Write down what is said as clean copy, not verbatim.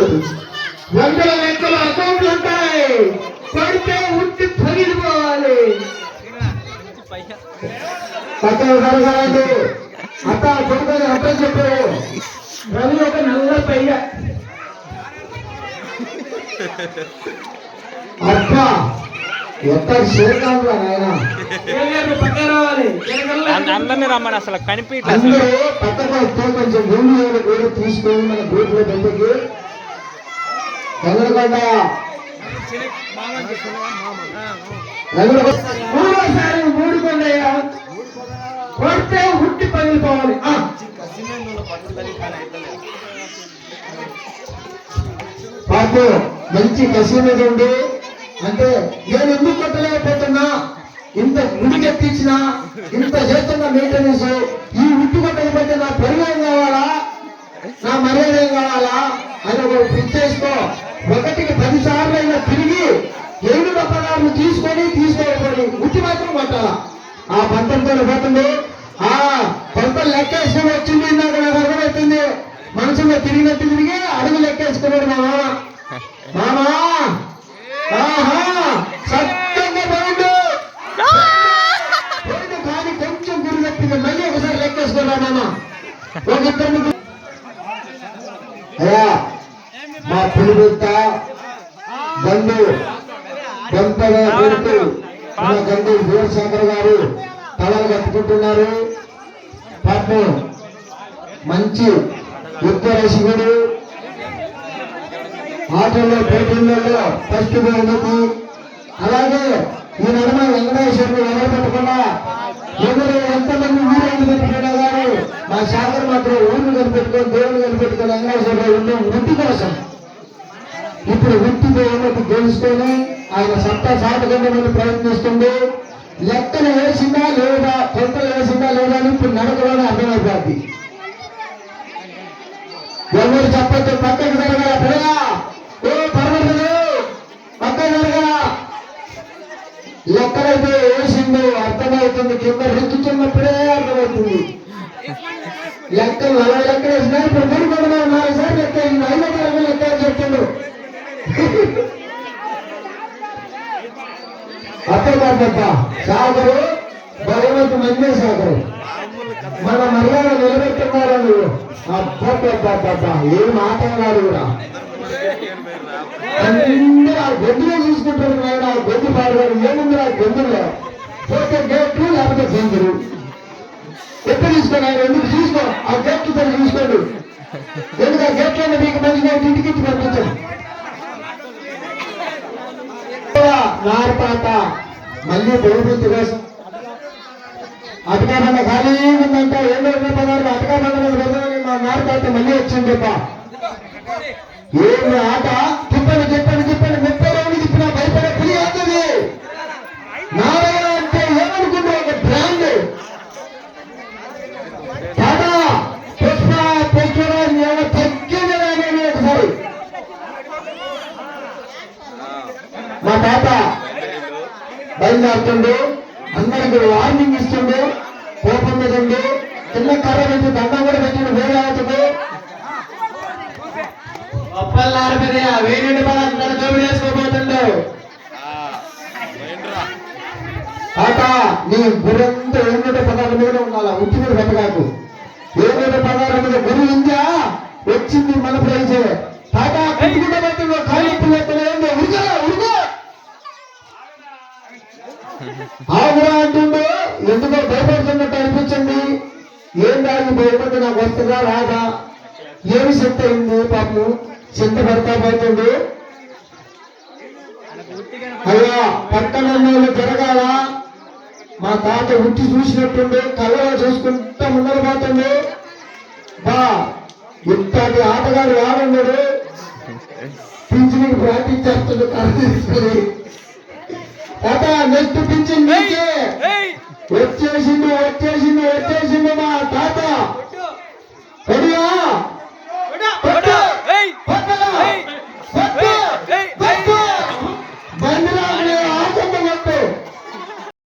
ఉండదు. వందల లెక్కల అకౌంట్లు ఉంటాయి. పడితే ఉట్టి పగిలిపోవాలి. పక్కన జరగాలండి. అత్త కొడుకొని అత్త చెప్పారు. రవి ఒక నల్ల పయ్య. అత్త ఎంత చేరుతాను ఆయన పక్క రావాలి. అందరినీ రమ్మని అసలు కనిపించలేదు. అందరూ పక్కతో కొంచెం భూమి కూడా తీసుకొని మన గ్రూప్లో బయటకి చంద్రకొండ మూడోసారి మూడుకొండయ్యా కొడితే ఉట్టి పగిలిపోవాలి. పాటు మంచి కసి మీద ఉండి అంటే నేను ఎందుకు కొట్టలేకపోతున్నా, ఇంత గుడి ఎత్తించినా ఇంత చేస్తున్న మెయింటెనెన్స్ ఈ ఉట్టి కొట్టకపోతే నా పరిమాణం కావాలా, నా మర్యాద ఏం కావాలా అని ఒక పిచ్చేసుకో. ఒకటికి 10 సార్లు అయినా తిరిగి 7 రూపాయలు తీసుకోకపోయి ఉట్టి మాత్రం కొట్టాలా. ఆ పంతంతో పోతుంది. ఆ పంట లెక్కేసుకుని వచ్చింది. నాకు నాకు అర్థమవుతుంది. మనసులో తిరిగినట్టు తిరిగి అడుగు లెక్కేసుకున్నాడు మా మామ. ఆహా సత్యంగా బాగుండు కానీ కొంచెం గురి తప్పింది. మళ్ళీ ఒకసారి లెక్కేసుకున్నా మామ. ఒక ఇద్దరు అయ్యా మా పులిబుత్త బంధు కొంతగా పెడుతూ మన గంగు వీరశంకర్ గారు తలలు కట్టుకుంటున్నారు. పాపం మంచి యుద్ధ రసికుడు. ఆటల్లో పోటీలలో ఫస్ట్ బహుమతి. అలాగే ఈ నడుమ వెంకటేశ్వరుడు ఎవరు పెట్టకుండా ఎవరు ఎంతమంది ఊరేళ్ళు పెట్టుకున్నా కానీ మా శాఖలు మాత్రం ఊరిని కనిపెట్టుకొని దేవుని కనిపెట్టుకొని వెంకటేశ్వరరావు ఉన్న వృత్తి కోసం ఇప్పుడు వృత్తి బహుమతి గెలుచుకొని ఆయన సత్తా సాధకంగా ప్రయత్నిస్తుంది. లెక్కలు వేసిందా లేదా, కొంతలు వేసిందా లేదా అని ఇప్పుడు నడకలోనే అర్థమైపోద్ది. ఎవరు చెప్పద్దు పక్కకి జరగాల పిల్లగా. ఓ పర్వతులు పక్కకి జరగాల. లెక్కలైతే వేసిందో అర్థమవుతుంది. కింద రుచుతున్నప్పుడే అర్థమవుతుంది. లెక్కలు 40 లెక్కలు వేసినా ఇప్పుడు 3 సార్లు లెక్క 5 లెక్క చెప్తుండ్రు. అర్థమవుతుందా సాగరు భగవంతు మందే సాగరు. మన మర్యాద నిలబెట్టున్నారా నువ్వు? అబ్బా ఏం మాట్లాడారు కూడా అందరూ ఆ గొంతులో చూసుకుంటారు. ఆయన ఆ గొంతు పాడుగారు ఏముంది ఆ గొంతులో పోతే గేట్లు లేకపోతే గొంతులు ఎప్పుడు తీసుకోండి. ఆయన ఎందుకు చూసుకో ఆ గేట్లు తను చూసుకోండి. ఎందుకు ఆ గేట్లను మీకు మంచిగా ఇంటికి పంపించండి. నారపాత మళ్ళీ బహుమతి కోసం అటకా బండ ఖాళీ ఉందంటే 7 అటకా బండ మీద పెడదామని మా నారపాత మళ్ళీ వచ్చింది. ఏమి ఆట తిప్పని 30 రోజులు తిప్పినా భయపడే పులి అవుతుంది. నారాయణ అంటే ఏమనుకుంటే ఒక బ్రాండ్ టాటా పుష్ప పుష్పరాజు ఏమో తగ్గిందని ఒకసారి మా తాత బయలుదేరుతుండే అందరికి వార్నింగ్ ఇస్తుండే. కోపం మీదండి చిన్న కర్ర పెట్టి దండం కూడా పెట్టిండు. వేరే అవుతుంది ఒప్పల్లారి మీద 1000 రూపాయలు దోపిడీ వేసుకోబోతుండే. తాత నీ గురంతా 716 మీద ఉండాలా. ఉచ్చి మీద పెట్టగాకు. 716 మీద గురి ఉందా వచ్చింది మన ప్రైజే. తాత కుట్టుకుంటే పడుతుండో ఖాళీ పిల్లలు ఉరుగా ఉరుగు ఆగురా అంటుండో. ఎందుకో భయపడుతున్నట్టు అనిపించండి. ఏం దానికి భయపడి నాకు వస్తుందా రాదా, ఏమి చింత అయింది పాపం చింత పడతా పోతుంది. అయ్యా పక్కన జరగాల. మా తాత ఉట్టి చూసినట్టుండే కళ్ళలో చూసుకుంటా ముందర పోతుంది. బా ఇంతటి ఆటగాడు వాడున్నాడు. పింఛన్కి ప్రార్థించేస్తుంది కళ్ళు తీసుకుని. తాత నెక్స్ట్ పింఛన్ వచ్చేసిండు మా తాత.